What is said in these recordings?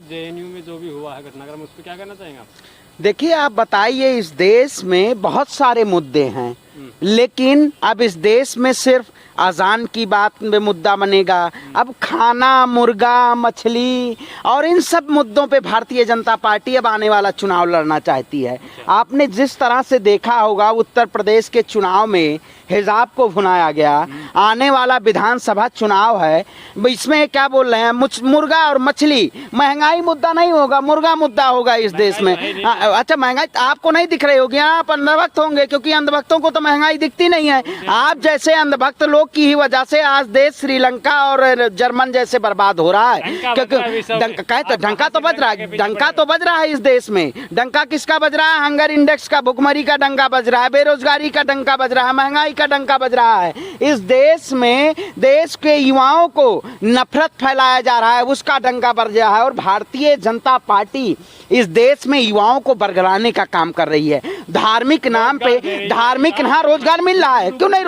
JNU में जो भी हुआ है घटनाक्रम, उस पर क्या कहना चाहेंगे आप? देखिए, आप बताइए, इस देश में बहुत सारे मुद्दे हैं, लेकिन अब इस देश में सिर्फ अजान की बात में मुद्दा बनेगा। अब खाना, मुर्गा, मछली और इन सब मुद्दों पे भारतीय जनता पार्टी अब आने वाला चुनाव लड़ना चाहती है। आपने जिस तरह से देखा होगा उत्तर प्रदेश के चुनाव में हिजाब को भुनाया गया, आने वाला विधानसभा चुनाव है, इसमें क्या बोल रहे हैं, मुर्गा और मछली, महंगाई मुद्दा नहीं होगा, मुर्गा मुद्दा होगा इस देश में। अच्छा, महंगाई आपको नहीं दिख रही होगी, आप अंधभक्त होंगे, क्योंकि अंधभक्तों को तो महंगाई दिखती नहीं है। आप जैसे अंधभक्त लोग की ही वजह से आज देश श्रीलंका और जर्मन जैसे बर्बाद हो रहा है, क्योंकि डंका तो बज रहा है, डंका तो बज रहा है इस देश में। डंका किसका बज रहा है? हंगर इंडेक्स का, भुखमरी का डंका बज रहा है, बेरोजगारी का डंका बज रहा है, महंगाई का डंका बज रहा है। इस देश में देश के युवाओं को नफरत फैलाया जा रहा है, उसका डंका बज रहा है। और भारतीय जनता पार्टी इस देश में युवाओं को बरगलाने का काम कर रही है। धार्मिक नाम पे, धार्मिक, हाँ, रोजगार मिल रहा है, क्यों नहीं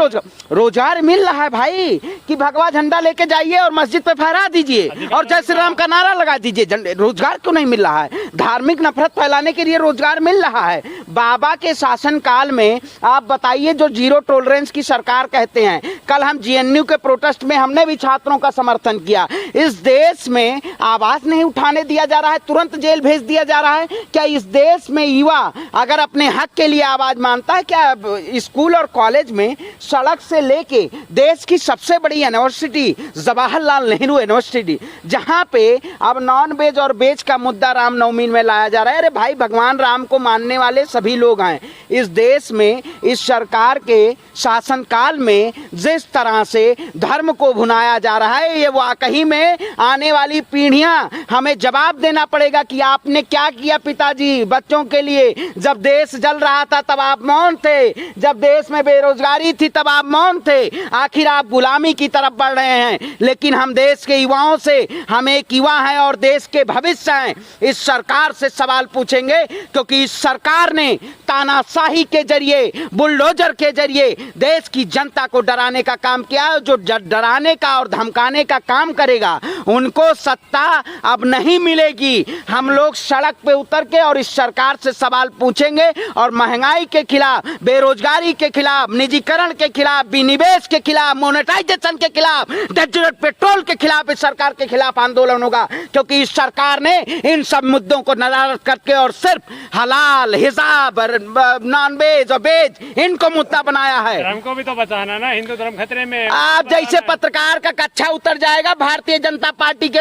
रोजगार मिल रहा है भाई, कि भगवा झंडा लेके जाइए और मस्जिद पे फहरा दीजिए और जय श्री राम का नारा लगा दीजिए। रोजगार क्यों नहीं मिल रहा है? धार्मिक नफरत फैलाने के लिए रोजगार मिल रहा है। बाबा के शासन काल में आप बताइए, जो जीरो टॉलरेंस की सरकार कहते हैं, कल हम जेएनयू के प्रोटेस्ट में हमने भी छात्रों का समर्थन किया। इस देश में आवाज नहीं उठाने दिया जा रहा है, तुरंत जेल भेज दिया जा रहा है। क्या इस देश में युवा अगर अपने हक के लिए आवाज मानता है? क्या स्कूल और कॉलेज में सड़क से लेके देश की सबसे बड़ी यूनिवर्सिटी जवाहरलाल नेहरू यूनिवर्सिटी, जहां पे अब नॉन वेज और वेज का मुद्दा रामनवमी में लाया जा रहा है। अरे भाई, भगवान राम को मानने वाले सभी लोग हैं इस देश में। इस सरकार के शासनकाल में जिस तरह से धर्म को भुनाया जा रहा है, ये वाकई में आने वाली पीढ़ियां हमें जवाब देना पड़ेगा कि आपने क्या किया पिताजी बच्चों के लिए। जब देश जल रहा था तब आप मौन थे, जब देश में बेरोजगारी थी तब आप मौन थे। आखिर आप गुलामी की तरफ बढ़ रहे हैं। लेकिन हम देश के युवाओं से, हम एक युवा हैं और देश के भविष्य हैं, इस सरकार से सवाल पूछेंगे, क्योंकि इस सरकार ने तानाशाही के जरिए, बुलडोजर के जरिए देश की जनता को डराने का काम किया है। जो डराने का और धमकाने का काम करेगा उनको सत्ता अब नहीं मिलेगी। हम लोग सड़क पे उतर के और इस सरकार से सवाल पूछेंगे और महंगाई के खिलाफ, बेरोजगारी के खिलाफ, निजीकरण के खिलाफ, विनिवेश के खिलाफ, मोनेटाइजेशन के खिलाफ, डेजर्ट पेट्रोल के खिलाफ, इस सरकार के खिलाफ आंदोलन होगा। क्योंकि इस सरकार ने इन सब मुद्दों को नजरअंदाज करके और सिर्फ हलाल, हिजाब, नॉन वेज और वेज इनको मुद्दा बनाया है। धर्म को भी तो बचाना ना, हिंदू धर्म खतरे में। आप जैसे पत्रकार का कच्छा उतर जाएगा भारतीय जनता पार्टी के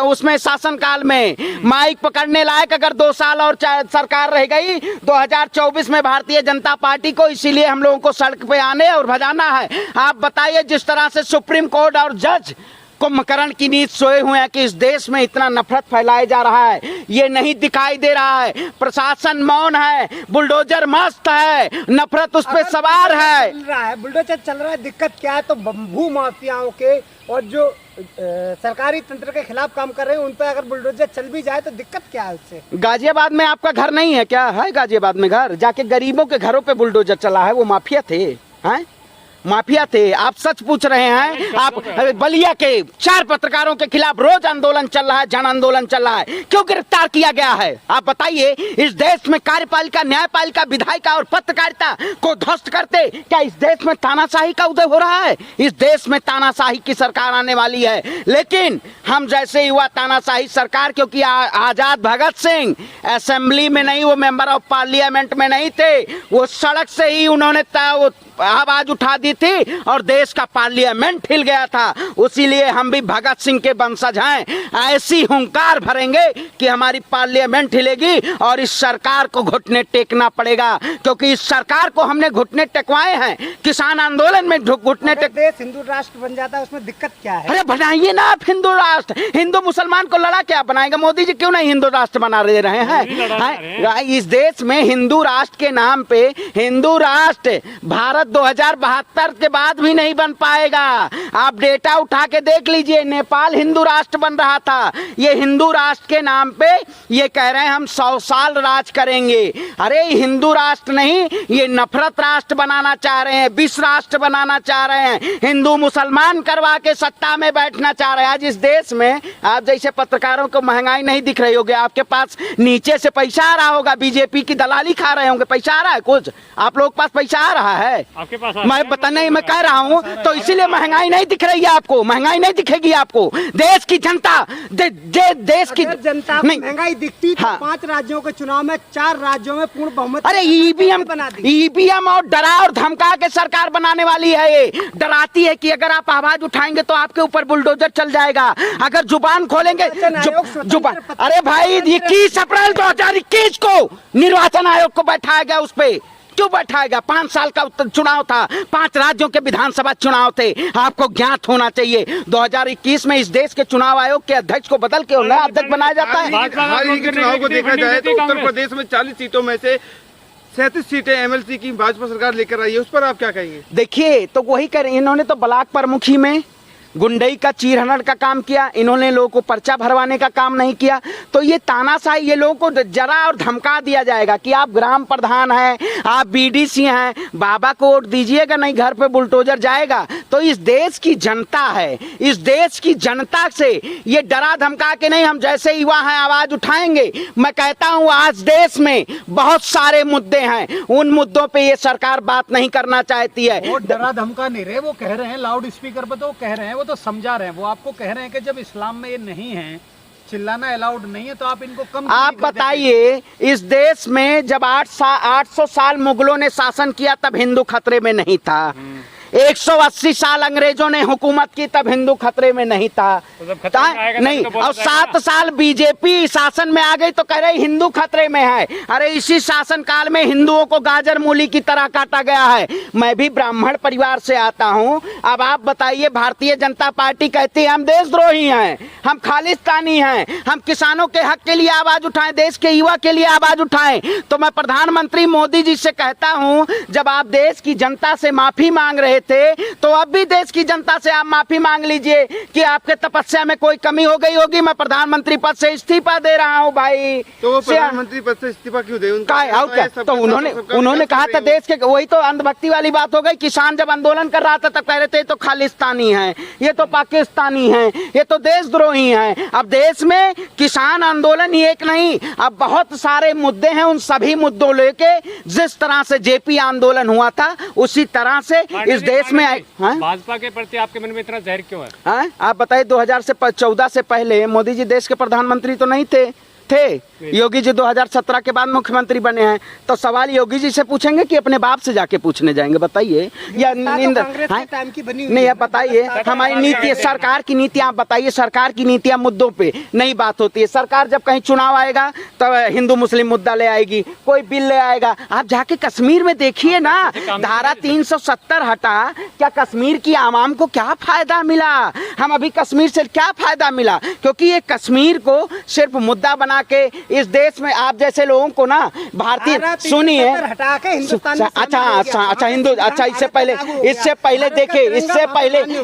उसमें शासनकाल में। माइक पकड़ने लायक अगर 2 साल और सरकार रह गई 2024 में भारतीय जनता पार्टी को, इसीलिए हम लोगों को सड़क पे आने और भजाना है। आप बताइए, जिस तरह से सुप्रीम कोर्ट और जज कुंभकर्ण की नींद सोए हुए हैं कि इस देश में इतना नफरत फैलाया जा रहा है, ये नहीं दिखाई दे रहा है। प्रशासन मौन है, बुलडोजर मस्त है, नफरत उस पे सवार है। बुलडोजर चल रहा है, दिक्कत क्या है? तो भू माफियाओं के और जो सरकारी तंत्र के खिलाफ काम कर रहे हैं उन पर अगर बुलडोजर चल भी जाए तो दिक्कत क्या है उससे? गाजियाबाद में आपका घर नहीं है क्या? है गाजियाबाद में घर? जाके गरीबों के घरों पे बुलडोजर चला है, वो माफिया थे, हैं? माफिया थे। आप सच पूछ रहे हैं? आप बलिया के 4 पत्रकारों के खिलाफ रोज आंदोलन चल रहा है, जन आंदोलन चल रहा है, क्यों गिरफ्तार किया गया है? आप बताइए। इस देश में कार्यपालिका, न्यायपालिका, विधायिका और पत्रकारिता को ध्वस्त करते क्या इस देश में तानाशाही का उदय हो रहा है? इस देश में तानाशाही की सरकार आने वाली है। लेकिन हम जैसे युवा तानाशाही सरकार, क्योंकि आजाद भगत सिंह असेंबली में नहीं, वो मेंबर ऑफ पार्लियामेंट में नहीं थे, वो सड़क से ही उन्होंने आवाज उठा दी थी और देश का पार्लियामेंट हिल गया था। इसीलिए हम भी भगत सिंह के वंशज हैं। ऐसी हुंकार भरेंगे कि हमारी पार्लियामेंट हिलेगी और इस सरकार को घुटने टेकना पड़ेगा, क्योंकि इस सरकार को हमने घुटने टेकवाए हैं। किसान आंदोलन में घुटने टेक, देश हिंदू राष्ट्र बन जाता है, उसमें दिक्कत क्या है? अरे बनाइए ना आप हिंदू राष्ट्र। हिंदू मुसलमान को लड़ा क्या बनाएगा? मोदी जी क्यों नहीं हिंदू राष्ट्र बना दे रहे हैं? इस देश में हिंदू राष्ट्र के नाम पे, हिंदू राष्ट्र भारत भारत 2072 के बाद भी नहीं बन पाएगा। आप डेटा उठा के देख लीजिए, नेपाल हिंदू राष्ट्र बन रहा था, ये हिंदू राष्ट्र के नाम पे ये कह रहे हैं हम 100 साल राज करेंगे। अरे हिंदू राष्ट्र नहीं, ये नफरत राष्ट्र बनाना चाह रहे हैं, विश्व राष्ट्र बनाना चाह रहे हैं, हिंदू मुसलमान करवा के सत्ता में बैठना चाह रहे हैं। आज इस देश में आप जैसे पत्रकारों को महंगाई नहीं दिख रही होगी, आपके पास नीचे से पैसा आ रहा होगा, बीजेपी की दलाली खा रहे होंगे, पैसा आ रहा है कुछ, आप लोग के पास पैसा आ रहा है? आपके पास मैं पता नहीं, मैं कह रहा हूँ तो इसीलिए महंगाई नहीं दिख रही है आपको, महंगाई नहीं दिखेगी आपको। देश की जनता देश की जनता को महंगाई दिखती तो 5 राज्यों के चुनाव में 4 राज्यों में पूर्ण बहुमत। अरे ईवीएम और डरा और धमका के सरकार बनाने वाली है, ये डराती है कि अगर आप आवाज उठाएंगे तो आपके ऊपर बुलडोजर चल जाएगा, अगर जुबान खोलेंगे जुबान। अरे भाई 21 अप्रैल 2021 को निर्वाचन आयोग को बैठाया गया, उस पे क्यों बैठाएगा? 5 साल का चुनाव था, 5 राज्यों के विधानसभा चुनाव थे, आपको ज्ञात होना चाहिए। 2021 में इस देश के चुनाव आयोग के अध्यक्ष को बदल के नया अध्यक्ष बनाया जाता है। हाल ही के चुनाव को देखा जाए तो उत्तर प्रदेश में 40 सीटों में से 37 सीटें एमएलसी की भाजपा सरकार लेकर आई है, उस पर आप क्या कहेंगे? देखिए, तो वही कर, इन्होंने तो ब्लॉक प्रमुखी में गुंडई का चीरहरण का काम किया, इन्होंने लोगों को पर्चा भरवाने का काम नहीं किया। तो ये तानाशाही, ये लोगों को जरा और धमका दिया जाएगा कि आप ग्राम प्रधान हैं, आप बीडीसी हैं, बाबा को वोट दीजिएगा नहीं, घर पे बुलडोजर जाएगा। तो इस देश की जनता है, इस देश की जनता से ये डरा धमका के नहीं, हम जैसे युवा हैं आवाज उठाएंगे। मैं कहता हूँ आज देश में बहुत सारे मुद्दे हैं, उन मुद्दों पे ये सरकार बात नहीं करना चाहती है। वो डरा धमका नहीं रहे, वो कह रहे हैं लाउड स्पीकर पर, तो कह रहे हैं, वो तो समझा रहे हैं, वो आपको कह रहे हैं कि जब इस्लाम में ये नहीं है, चिल्लाना अलाउड नहीं है, तो आप इनको कम। आप बताइए, इस देश में जब 800 साल मुगलों ने शासन किया तब हिंदू खतरे में नहीं था, 180 साल अंग्रेजों ने हुकूमत की तब हिंदू खतरे में नहीं था, नहीं, और 7 साल बीजेपी शासन में आ गई तो कह रहे हिंदू खतरे में है। अरे इसी शासन काल में हिंदुओं को गाजर मूली की तरह काटा गया है। मैं भी ब्राह्मण परिवार से आता हूं। अब आप बताइए, भारतीय जनता पार्टी कहती है हम देशद्रोही हैं, हम खालिस्तानी हैं, हम किसानों के हक के लिए आवाज उठाएं, देश के युवा के लिए आवाज उठाएं। तो मैं प्रधानमंत्री मोदी जी से कहता हूं, जब आप देश की जनता से माफी मांग रहे थे तो अब भी देश की जनता से आप माफी मांग लीजिए कि आपके तपस्या में कोई कमी हो गई होगी। मैं प्रधानमंत्री पद से इस्तीफा दे रहा हूं भाई। तो वो प्रधानमंत्री पद से इस्तीफा क्यों दे? क्या तो उन्होंने कहा था देश के, वही तो अंधभक्ति वाली बात हो गई। किसान जब आंदोलन कर रहा था तब कह रहे थे तो खालिस्तानी है, ये तो पाकिस्तानी है, ये तो देशद्रोही है। अब देश में किसान आंदोलन ही एक नहीं, अब बहुत सारे मुद्दे हैं, उन सभी मुद्दों लेके जिस तरह से जेपी आंदोलन हुआ था उसी तरह से इस देश में भाजपा के प्रति आपके मन में इतना जहर क्यों है? आप बताइए, 2014 से पहले मोदी जी देश के प्रधानमंत्री तो नहीं थे, योगी जी 2017 के बाद मुख्यमंत्री बने हैं। तो सवाल योगी जी से पूछेंगे कि अपने बाप से जाके पूछने जाएंगे? बताइए। या नहीं, आप बताइए, हमारी नीति, सरकार की नीतियां आप बताइए। सरकार की नीतियां मुद्दों पे नहीं बात होती है। सरकार जब कहीं चुनाव आएगा तो हिंदू मुस्लिम मुद्दा ले आएगी, कोई बिल ले आएगा। आप जाके कश्मीर में देखिए ना, धारा 370 हटा, क्या कश्मीर की आवाम को क्या फायदा मिला? हम अभी कश्मीर से क्या फायदा मिला? क्योंकि ये कश्मीर को सिर्फ मुद्दा बना के इस देश में आप जैसे लोगों को ना भारतीय, सुनिए, अच्छा हिंदू, अच्छा इससे पहले देखिए,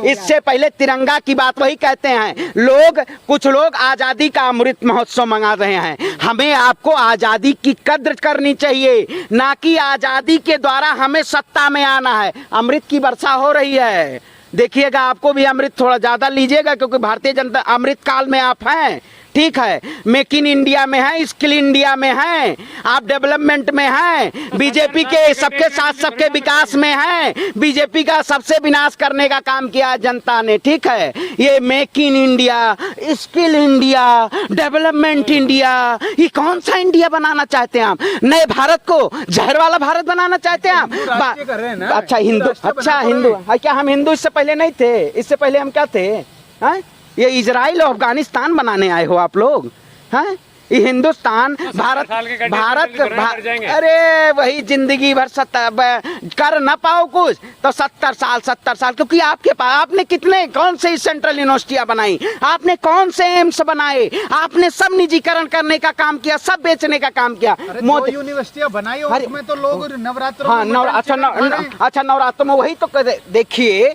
इससे पहले तिरंगा की बात वही कहते हैं लोग, कुछ लोग आजादी का अमृत महोत्सव मंगा रहे हैं। हमें आपको आजादी की कद्र करनी चाहिए, ना कि आजादी के द्वारा हमें सत्ता में आना है। अमृत की वर्षा हो रही है, देखिएगा, आपको भी अमृत थोड़ा ज्यादा लीजिएगा, क्योंकि भारतीय जनता अमृत काल में आप हैं। ठीक है, मेक इन इंडिया में है, स्किल इंडिया में है, आप डेवलपमेंट में हैं, बीजेपी के सबके साथ सबके विकास में हैं। बीजेपी का सबसे विनाश करने का काम किया जनता ने। ठीक है, ये make in India, skill India, development India, ये कौन सा इंडिया बनाना चाहते हैं आप? नए भारत को जहर वाला भारत बनाना चाहते हैं आप? अच्छा हिंदू, अच्छा हिंदू, क्या हम हिंदू इससे पहले नहीं थे? इससे पहले हम क्या थे? ये इजराइल और अफगानिस्तान बनाने आए हो आप लोग? हैं? ये हिंदुस्तान भारत अरे वही जिंदगी भर कर न पाओ कुछ तो 70 साल, क्योंकि आपके पास आपने कितने कौन से सेंट्रल यूनिवर्सिटियां बनाई, आपने कौन से एम्स बनाए, आपने सब निजीकरण करने का काम किया, सब बेचने का काम किया। मोदी यूनिवर्सिटियां बनाई और उसमें तो लोग नवरात्रों अच्छा नवरात्रों में वही तो देखिए,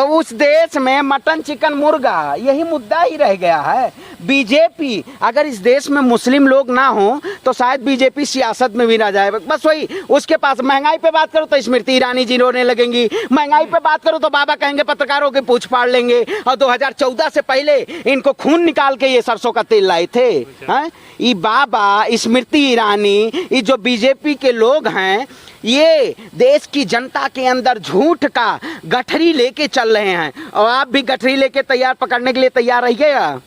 उस देश में मटन चिकन मुर्गा यही मुद्दा ही रह गया है। बीजेपी अगर इस देश में मुस्लिम लोग ना हो तो शायद बीजेपी सियासत में भी ना जाए। बस वही उसके पास महंगाई पे बात करो तो स्मृति ईरानी जी रोने लगेंगी, महंगाई पे बात करो तो बाबा कहेंगे पत्रकारों के पूछ फाड़ लेंगे, और 2014 से पहले इनको खून निकाल के ये सरसों का तेल लाए थे। ये बाबा स्मृति ईरानी ये जो बीजेपी के लोग हैं ये देश की जनता के अंदर झूठ का गठरी लेके चल रहे हैं, और आप भी गठरी लेके तैयार पकड़ने के लिए तैयार रहिएगा।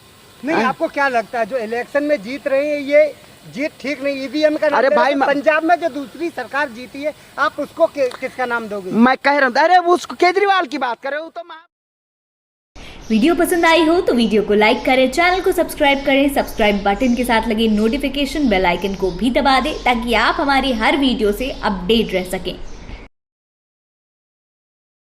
नहीं, आपको क्या लगता है जो इलेक्शन में जीत रहे हैं ये जीत ठीक नहीं, ईवीएम का? अरे भाई पंजाब में जो दूसरी सरकार जीती है आप उसको किसका नाम दोगे? मैं कह रहा हूँ अरे उसको केजरीवाल की बात कर रहे हो तो। वीडियो पसंद आई हो तो वीडियो को लाइक करें, चैनल को सब्सक्राइब करें, सब्सक्राइब बटन के साथ लगे नोटिफिकेशन बेल आइकन को भी दबा दें ताकि आप हमारी हर वीडियो से अपडेट रह सकें।